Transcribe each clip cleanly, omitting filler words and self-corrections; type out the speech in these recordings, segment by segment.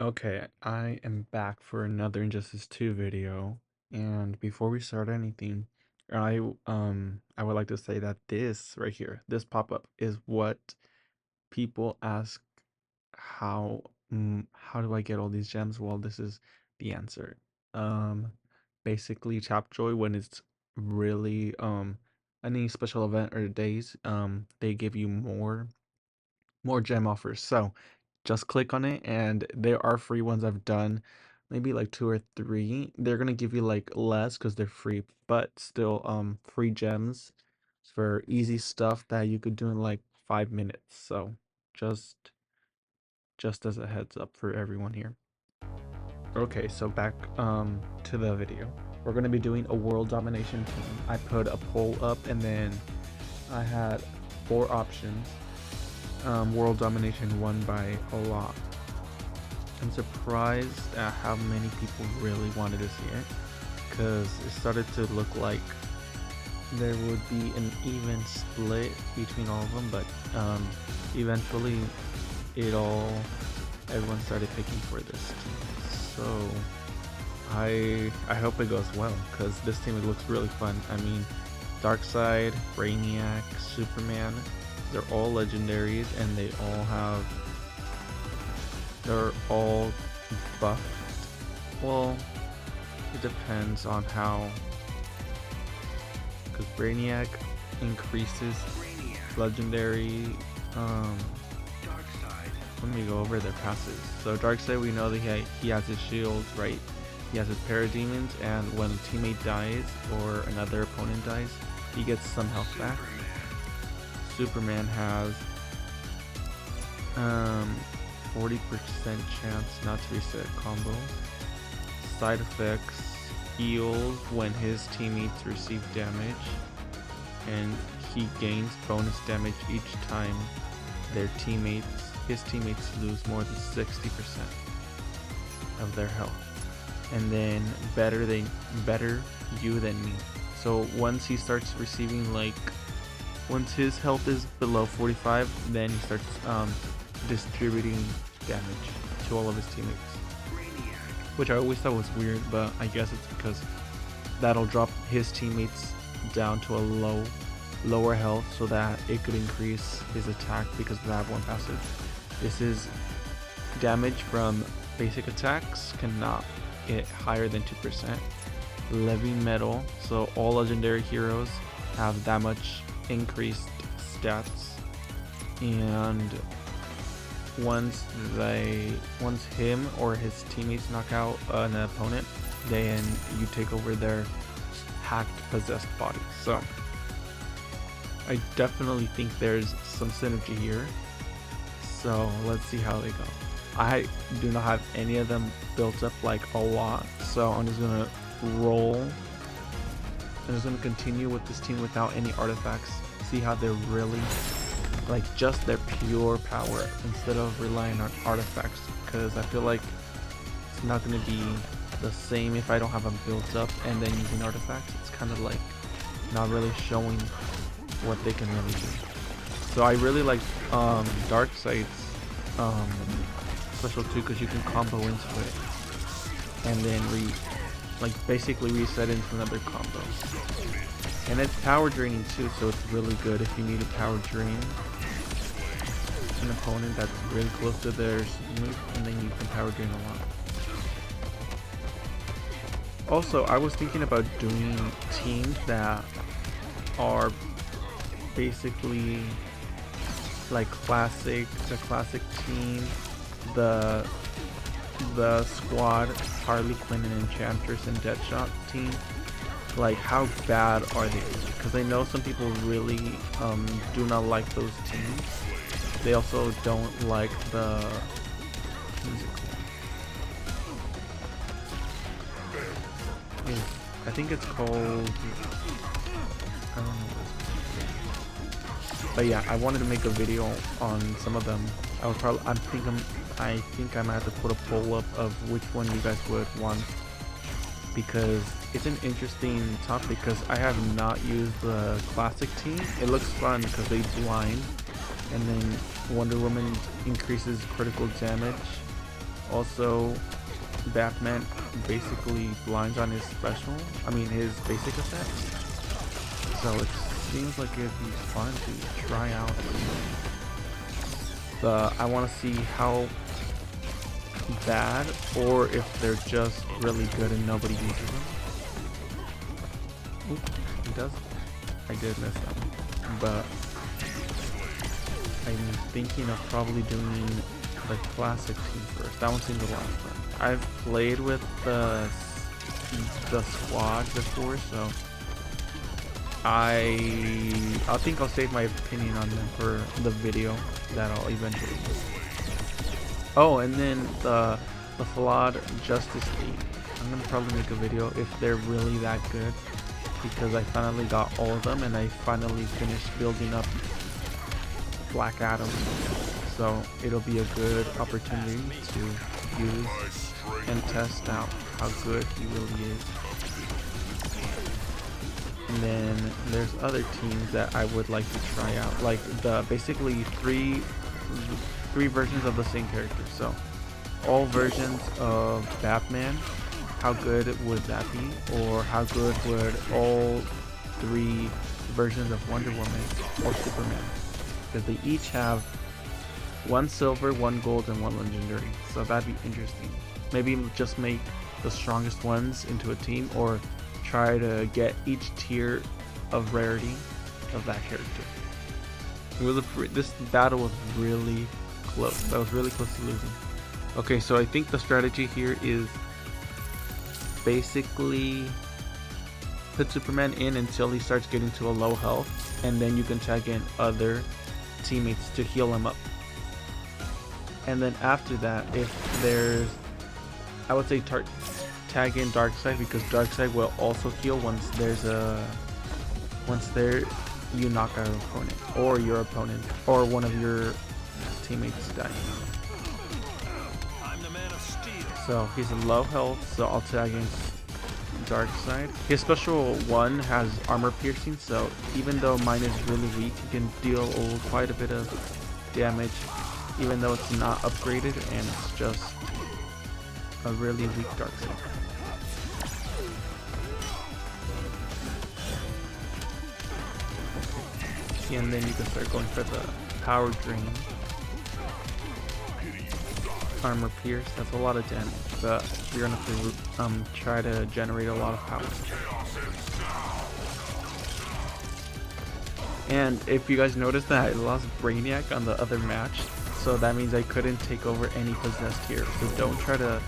Okay, I am back for another Injustice 2 video. And before we start anything, I would like to say that this right here, this pop-up is what people ask how do I get all these gems? Well, this is the answer. Um Basically Tapjoy when it's really any special event or days, they give you more gem offers. So just click on it, and there are free ones I've done, maybe like two or three. They're gonna give you like less because they're free, but still free gems for easy stuff that you could do in like 5 minutes. So just just as a heads up for everyone here. Okay, so back to the video. We're gonna be doing a world domination team. I put a poll up, and then I had four options. World domination won by a lot. I'm surprised at how many people really wanted to see it, because it started to look like there would be an even split between all of them, but eventually everyone started picking for this team. So I hope it goes well, because this team looks really fun. I mean, Darkseid, Brainiac, Superman, they're all legendaries, and they're all buffed. Well, it depends on how, because Brainiac increases legendary. Let me go over their passes. So Darkseid, we know that he has his shields, right? He has his parademons, and when a teammate dies or another opponent dies, he gets some health back. Superman has 40% chance not to reset combo. Side effects: heals when his teammates receive damage, and he gains bonus damage each time his teammates lose more than 60% of their health. And then better you than me. So once he starts receiving, once his health is below 45, then he starts distributing damage to all of his teammates, which I always thought was weird, but I guess it's because that'll drop his teammates down to a lower health, so that it could increase his attack because of that one passive. This is damage from basic attacks cannot get higher than 2%. Levy metal, so all legendary heroes have that much increased stats, and once him or his teammates knock out an opponent, then you take over their hacked, possessed body. So I definitely think there's some synergy here. So let's see how they go. I do not have any of them built up like a lot, so I'm just gonna roll. I'm just gonna continue with this team without any artifacts. See how they're really just their pure power instead of relying on artifacts, because I feel like it's not gonna be the same if I don't have them built up and then using artifacts. It's kind of like not really showing what they can really do. So I really like Darkseid's special too, because you can combo into it and then basically reset into another combo. And it's power draining too, so it's really good if you need a power drain an opponent that's really close to their move, and then you can power drain a lot. Also, I was thinking about doing teams that are basically like the classic team, the squad, Harley Quinn and Enchantress and Deadshot team. Like, how bad are they? Because I know some people really do not like those teams. They also don't like the I think it's called, I don't know what it's called. But yeah, I wanted to make a video on some of them. I think I might have to put a poll up of which one you guys would want, because it's an interesting topic, because I have not used the classic team. It looks fun because they blind, and then Wonder Woman increases critical damage Also, Batman basically blinds on his special, his basic attack. So it seems like it'd be fun to try out. But I want to see how bad, or if they're just really good and nobody uses them. Oop, he does. I did miss that one. But I'm thinking of probably doing the classic team first. That one seems the last one. I've played with the squad before, so I think I'll save my opinion on them for the video that I'll eventually do. Oh, and then the flawed Justice League. I'm gonna probably make a video if they're really that good, because I finally got all of them and I finally finished building up Black Adam. So it'll be a good opportunity to use and test out how good he really is. And then there's other teams that I would like to try out, like the basically three versions of the same character. So all versions of Batman, how good would that be? Or how good would all 3 versions of Wonder Woman or Superman? Because they each have 1 silver, 1 gold, and 1 legendary. So that'd be interesting. Maybe just make the strongest ones into a team, or try to get each tier of rarity of that character. It was this battle was really close. I was really close to losing. Okay, so I think the strategy here is basically put Superman in until he starts getting to a low health, and then you can tag in other teammates to heal him up. And then after that, if there's, I would say tag in Darkseid, because Darkseid will also heal once you knock out your opponent, or your opponent, or one of your teammates die. So he's a low health, so I'll tag in Darkseid. His special 1 has armor piercing, so even though mine is really weak, he can deal quite a bit of damage, even though it's not upgraded and it's just a really weak Darkseid. And then you can start going for the power drain. Armor pierce, that's a lot of damage, but you're gonna have to try to generate a lot of power. And if you guys noticed that I lost Brainiac on the other match, so that means I couldn't take over any possessed here. So don't try to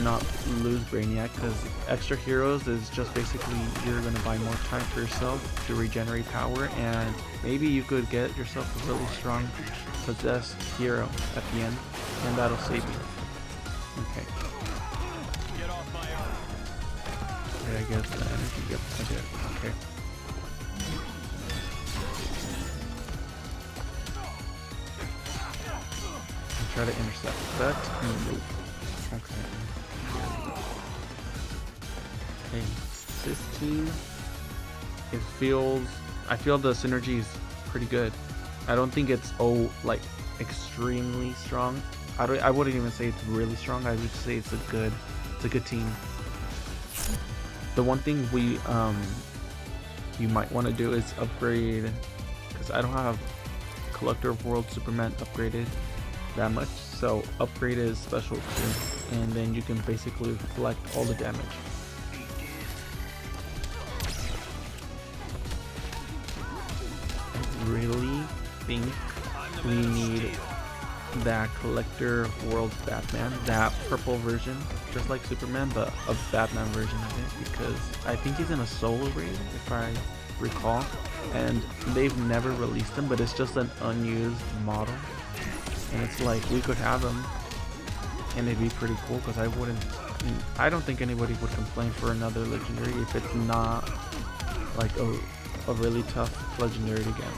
not lose Brainiac, because extra heroes is just basically you're gonna buy more time for yourself to regenerate power, and maybe you could get yourself a really strong possessed hero at the end, and that'll save you. Okay. Did I get the energy? Yep, I did. Okay. And try to intercept that. Nope. Okay. Okay, this team, I feel the synergy is pretty good. I don't think it's like extremely strong. I wouldn't even say it's really strong. I would say it's a good team. The one thing you might want to do is upgrade, because I don't have Collector of Worlds Superman upgraded that much, so upgrade is special too, and then you can basically reflect all the damage. I really think we need that Collector of Worlds Batman, that purple version, just like Superman, but a Batman version of it, because I think he's in a solo raid, if I recall, and they've never released him, but it's just an unused model, and it's like we could have him, and it'd be pretty cool, because I don't think anybody would complain for another legendary if it's not like a really tough legendary to get.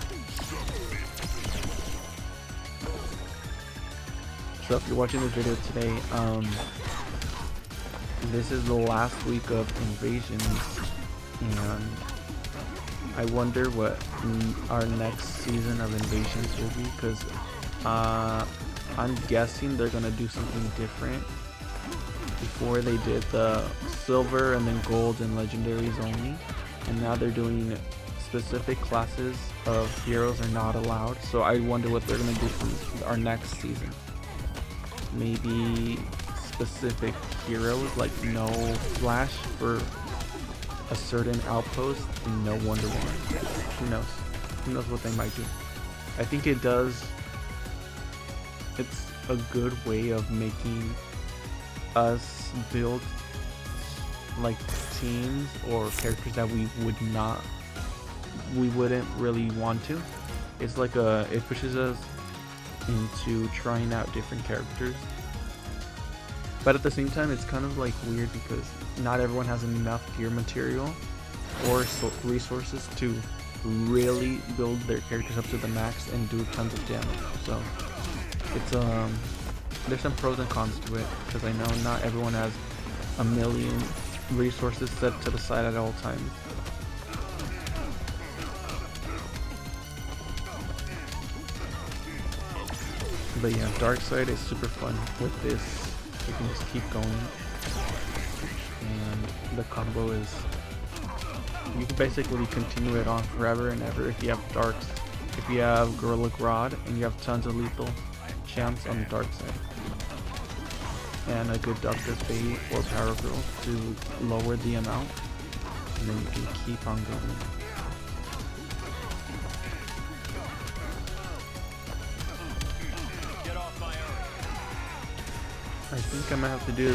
So if you're watching this video today, this is the last week of invasions, and I wonder what our next season of invasions will be, because I'm guessing they're gonna do something different. Before they did the silver and then gold and legendaries only, and now they're doing specific classes of heroes are not allowed. So I wonder what they're gonna do for our next season. Maybe specific heroes, like no flash for a certain outpost and no Wonder Woman. Who knows? Who knows what they might do? I think it does. It's a good way of making us build like teams or characters that we wouldn't really want to. It's like it pushes us into trying out different characters, but at the same time it's kind of like weird because not everyone has enough gear material or resources to really build their characters up to the max and do tons of damage. So it's there's some pros and cons to it, because I know not everyone has a million resources set to the side at all times. But yeah, dark side is super fun with this. You can just keep going, and the combo is, you can basically continue it on forever and ever if you have darks. If you have Gorilla Grodd and you have tons of lethal champs on the dark side, and a good Doctor Fate or Power Girl to lower the amount, and then you can keep on going. I think I'm gonna have to do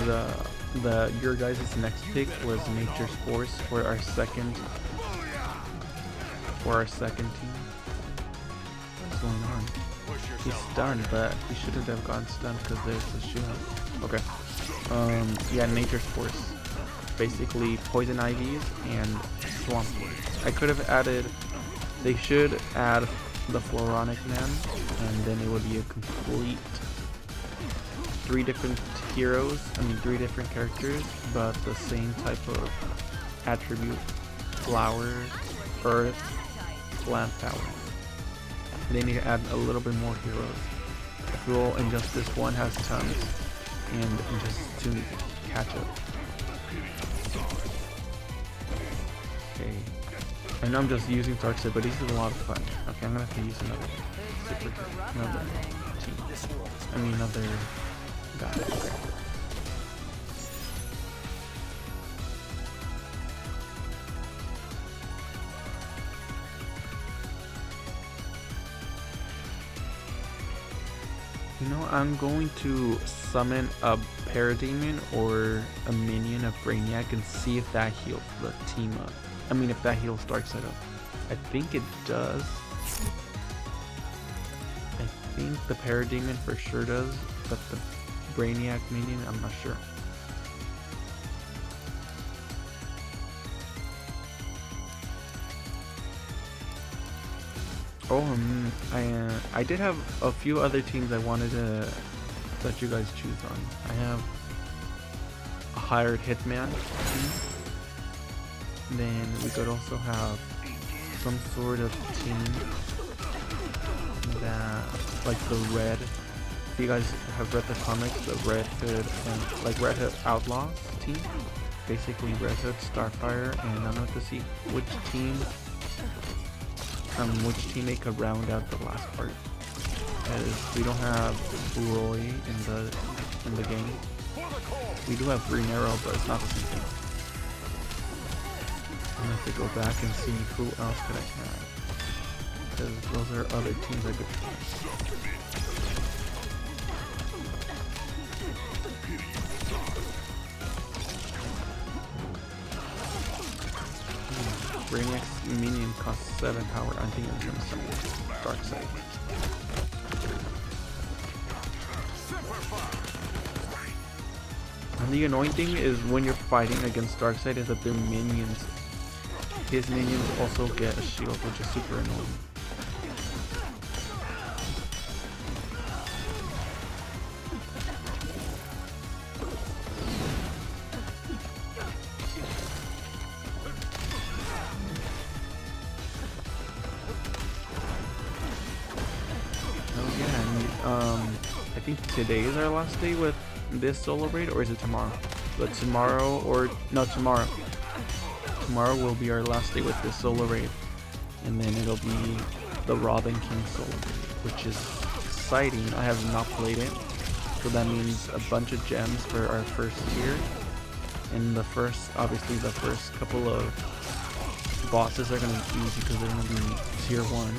your guys' next pick was Nature's Force for our second team. What's going on? He's stunned, but he shouldn't have gotten stunned because there's the shootout. Okay. Yeah, Nature's Force. Basically poison ivies and swamp force. I could have added, they should add the Floronic Man, and then it would be a complete three different characters, but the same type of attribute: flower, earth, plant power. They need to add a little bit more heroes. Cruel Injustice 1 has tons, and Injustice 2 needs to catch up. Okay. I know I'm just using Darkseid, but this is a lot of fun. Okay, I'm gonna have to use another team. Another guy. Okay. You know, I'm going to summon a Parademon or a minion of Brainiac and see if that heals the team up. If that heals Darkseid up. I think it does. I think the Parademon for sure does, but the Brainiac minion, I'm not sure. Oh, I did have a few other teams I wanted to let you guys choose on. I have a hired Hitman team. Then we could also have some sort of team that, like the Red. If you guys have read the comics, the Red Hood and like Red Hood Outlaws team. Basically Red Hood, Starfire, and I'm going to see which team they could round out the last part. As we don't have Roy in the game. We do have Green Arrow, but it's not the same thing. I'm gonna have to go back and see who else could I have, because those are other teams I could try. Brainiac's minion costs 7 power. I think I'm gonna summon Darkseid. And the annoying thing is when you're fighting against Darkseid is that their minions, his minions also get a shield, which is super annoying. I think today is our last day with this solo raid, or is it tomorrow? But tomorrow, or no, tomorrow will be our last day with this solo raid, and then it'll be the Robin King solo raid, which is exciting. I have not played it, so that means a bunch of gems for our first tier. And obviously the first couple of bosses are gonna be easy because they're gonna be tier 1,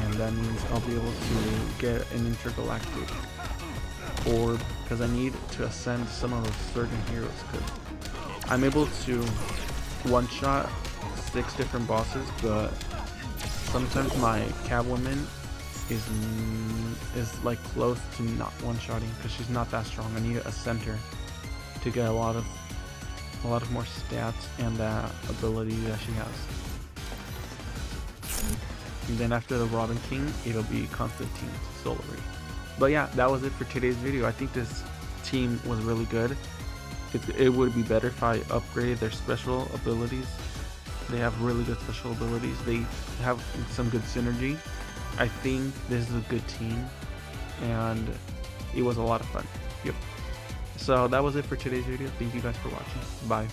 and that means I'll be able to get an intergalactic orb because I need to ascend some of those certain heroes, because I'm able to one-shot 6 different bosses, but sometimes my Catwoman is like close to not one-shotting because she's not that strong. I need to ascend her to get a lot of more stats and that ability that she has. And then after the Robin King, it'll be Constantine solo raid. But yeah, that was it for today's video. I think this team was really good. It would be better if I upgraded their special abilities. They have really good special abilities. They have some good synergy. I think this is a good team, and it was a lot of fun. Yep. So that was it for today's video. Thank you guys for watching. Bye.